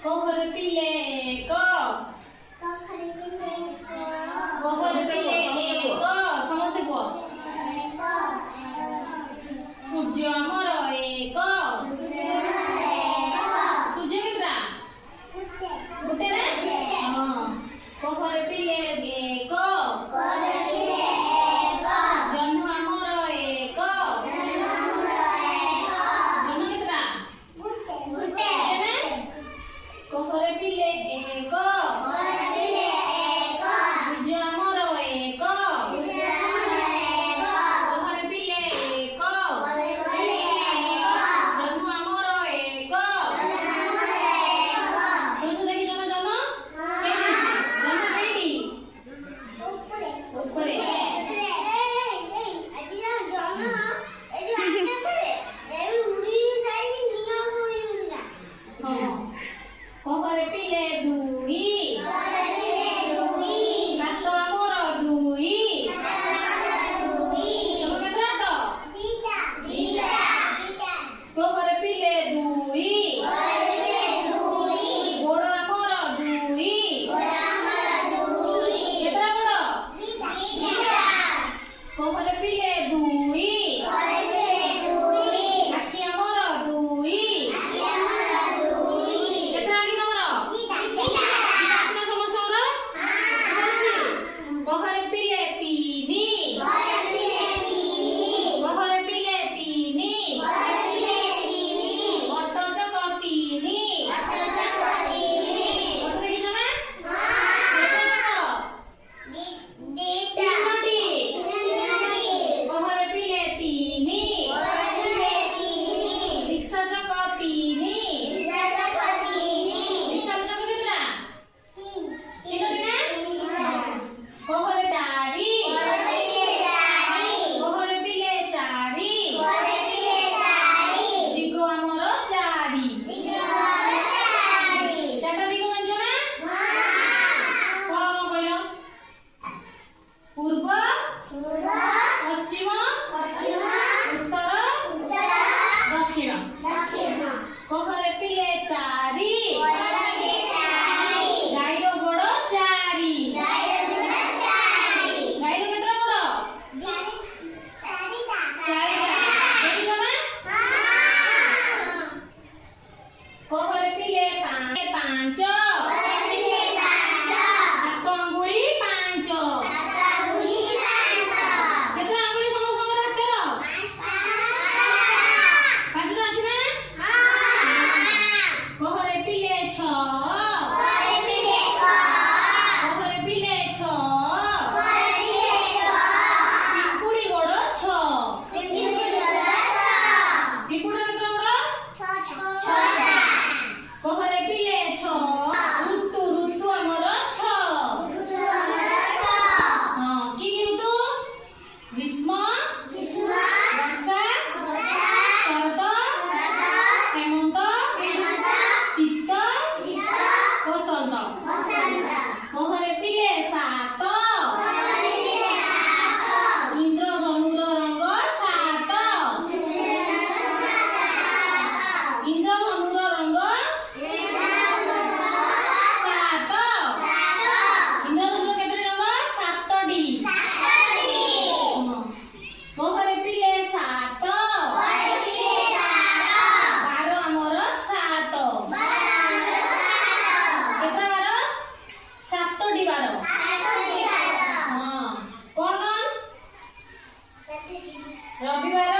कोहरे पिले को कोहरे पिले को समझते को सूर्य अमर एक सूर्य कितना गुटे ना हां कोहरे पिले एक जन्म अमर एक जन्म कितना गुटे ना कोहरे पिले एक सूर्य अमर एक कोहरे पिले एक जन्म अमर एक तुम देखी जन जन केडी ऊपरे कोहरे पिले दुई हाथ आमर दुई तुम केतरा तो कोहरे पिले दुई गोड़ आमर दुई केतरा गोड़ कोहरे पिले दुई आखि आमर दुई केतरा आखि तमर आखि समस्या कोहरे पिले तीनी कोहरे पिले तीनी अटचक तीनी अट देखी जमा कोहरे पिले तीनी रिक्शा चक तीनी रिक्शा चक कितना तीनोटी ना कोहरे चारि कोहरे पिले चारि दिग आमर चारि चारटा दिग जानिछ ना कौन कहल पूर्व पश्चिम उत्तर दक्षिण कोहरे पिले चारि गाईर गोड़ चारि गाईर केतरा गोड़ चारिटा देखिछ ना कोहरे पिले पांच हाथ अंगुली पांच केतरा अंगुली समस्त हाथर पांचटा अछि ना कोहरे पिले कोहरे पिले पिंपुड़ी गोड़ पिंपुड़ी केतरा गोड़ कोहरे पिले ऋतु ऋतु आमर हां की ऋतु ग्रीष्म वर्षा शरद हेमंत शीत वसंत कोहरे पिले सात इंद्रधनुर रंग सात इंद्रधनुर रंग सात इंद्रधनुर केतरी रंग सातटी कोहरे पिले सात बार आमर सात केतरा बार सातटी बार हां कौन कौन रविवार